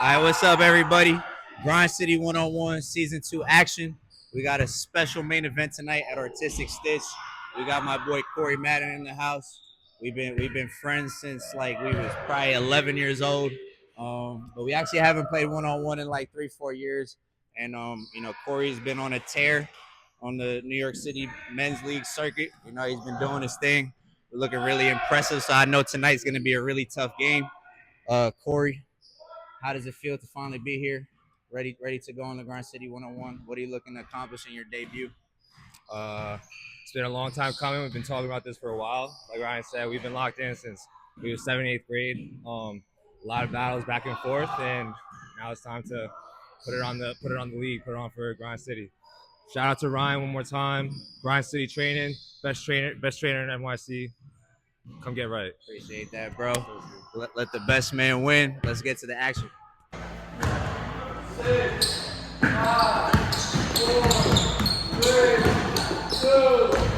All right, what's up, everybody? Grind City 101 Season 2 action. We got a special main event tonight at Artistic Stitch. We got my boy Corey Madden in the house. We've been friends since like we was probably 11 years old. But we actually haven't played 1-on-1 in like 3-4 years. And Corey's been on a tear on the New York City Men's League circuit. He's been doing his thing. We're looking really impressive. So I know tonight's gonna be a really tough game. Corey, how does it feel to finally be here, ready to go on the Grind City 101? What are you looking to accomplish in your debut? Uh, it's been a long time coming. We've been talking about this for a while. Like Ryan said, we've been locked in since we were 7th, 8th grade. A lot of battles back and forth, and now it's time to put it on the league, put it on for Grind City. Shout out to Ryan one more time. Grind City training, best trainer in NYC. Come get right. Appreciate that, bro. Let the best man win. Let's get to the action. 6, 5, 4, 3, 2.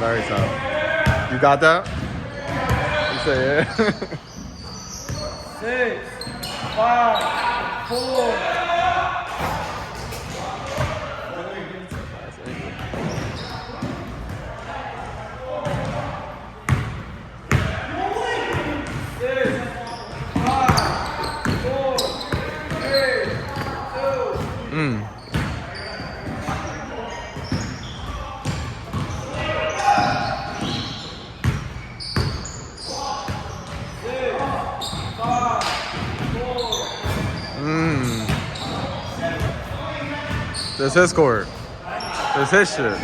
Very tough. You got that? You say yeah. 6, 5, 4. This his court. This his shit.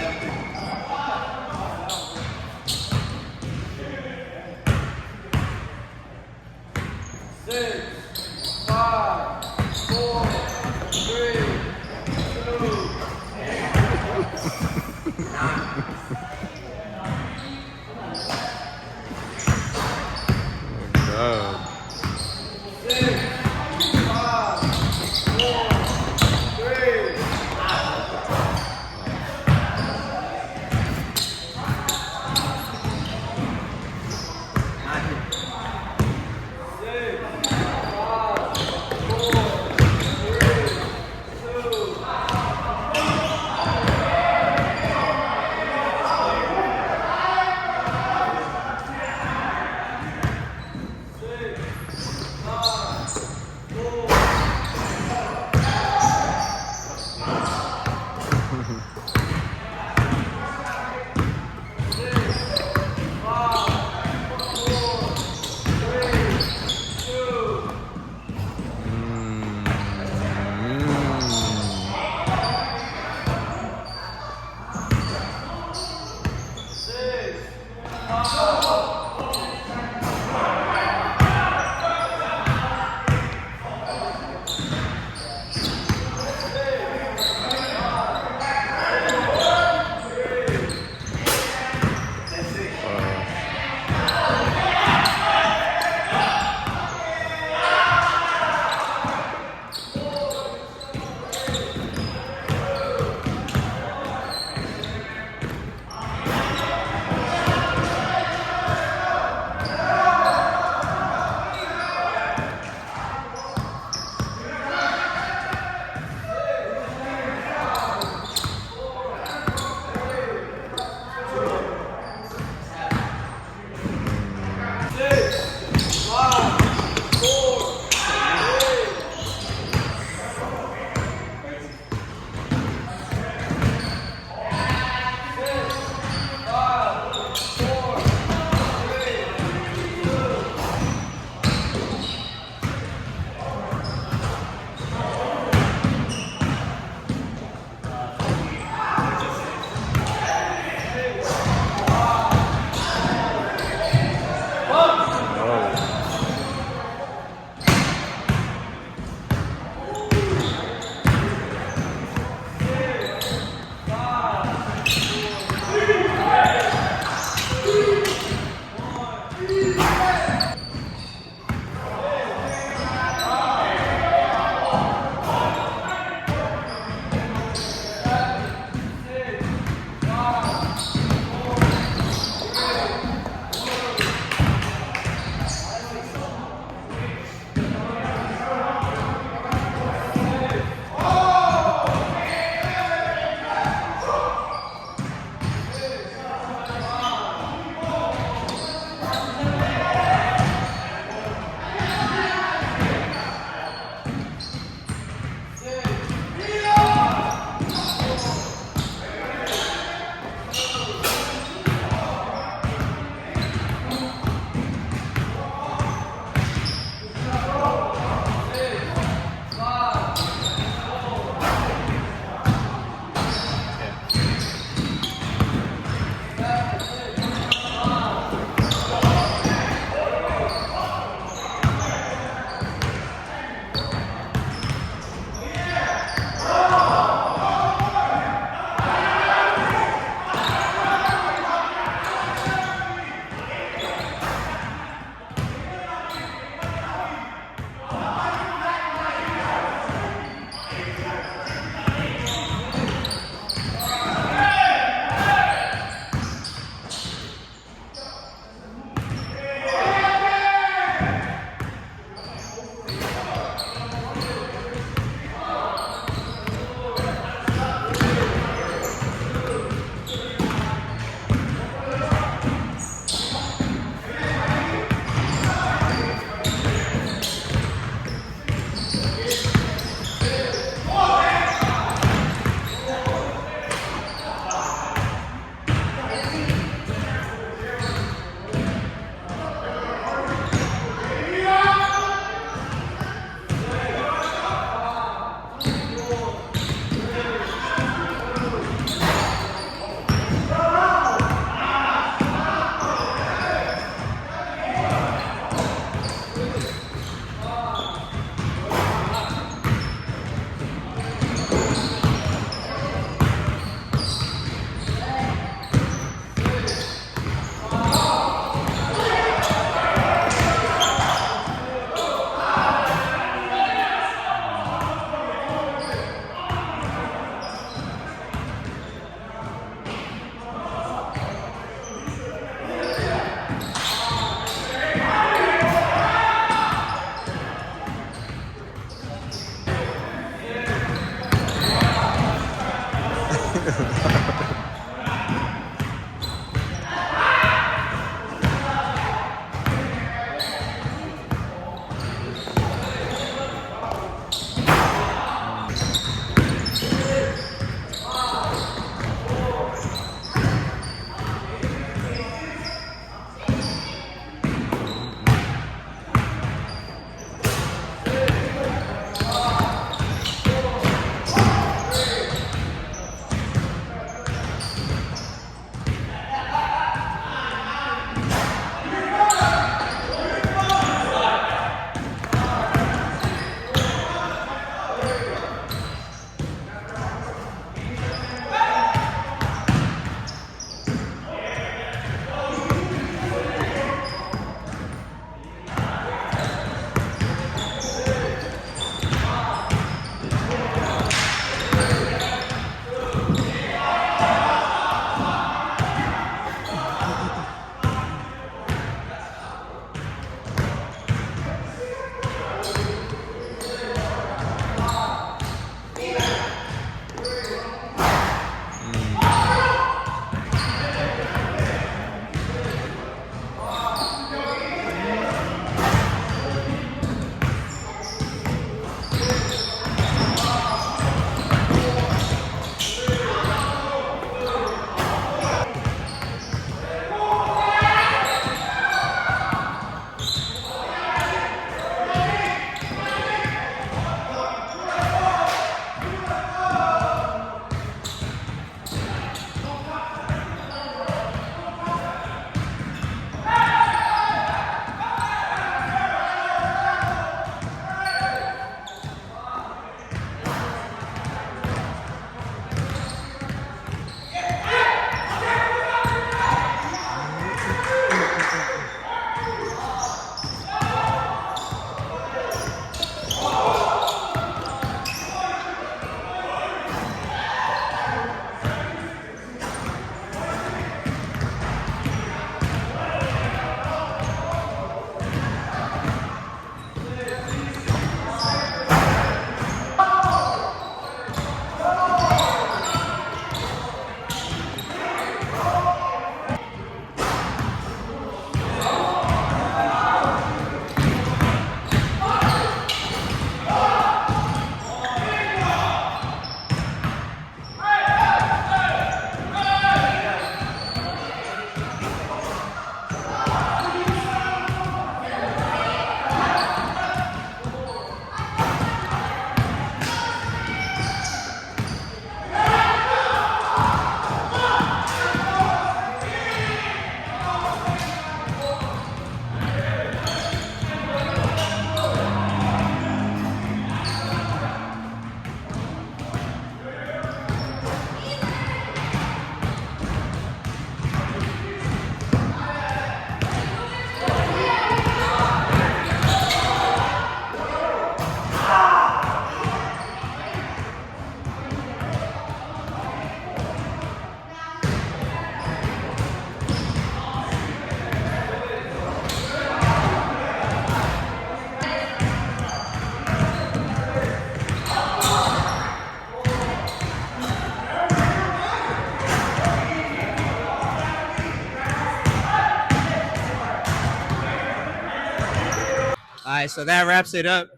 All right, so that wraps it up.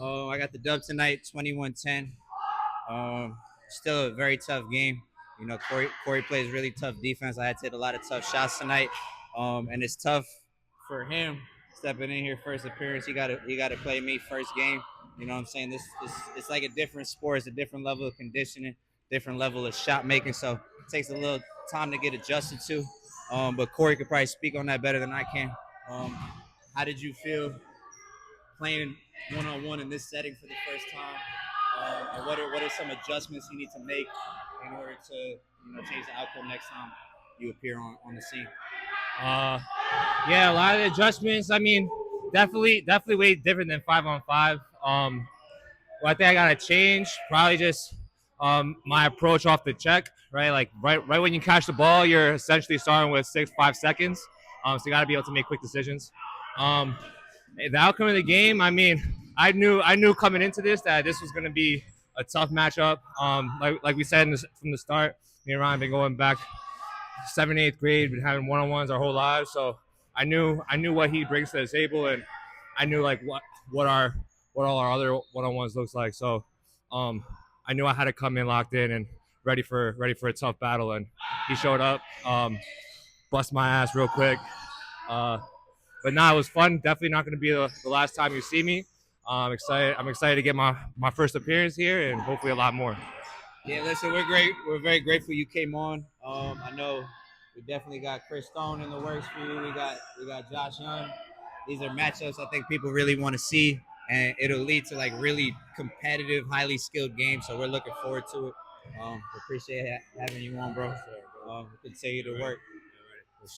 I got the dub tonight, 21-10. Still a very tough game. You know, Corey plays really tough defense. I had to hit a lot of tough shots tonight, and it's tough for him stepping in here first appearance. He got to play me first game. You know what I'm saying? This it's like a different sport. It's a different level of conditioning, different level of shot making. So it takes a little time to get adjusted to. But Corey could probably speak on that better than I can. How did you feel playing one-on-one in this setting for the first time? And what are some adjustments you need to make in order to change the outcome next time you appear on the scene? Yeah, a lot of the adjustments. I mean, definitely way different than 5-on-5. What I think I gotta change, probably just my approach off the check, right? Like right when you catch the ball, you're essentially starting with 5 seconds. So you gotta be able to make quick decisions. The outcome of the game, I mean, I knew coming into this that this was gonna be a tough matchup. Like we said from the start, me and Ryan have been going back 7th, 8th grade, been having one-on-ones our whole lives. So I knew what he brings to the table, and I knew like what all our other one-on-ones looks like. So I knew I had to come in locked in and ready for a tough battle, and he showed up, bust my ass real quick. But it was fun. Definitely not going to be the last time you see me. I'm excited to get my first appearance here, and hopefully a lot more. Yeah, listen, we're great. We're very grateful you came on. I know we definitely got Chris Stone in the works for you. We got Josh Young. These are matchups I think people really want to see, and it'll lead to like really competitive, highly skilled games. So we're looking forward to it. We appreciate having you on, bro. Continue to work.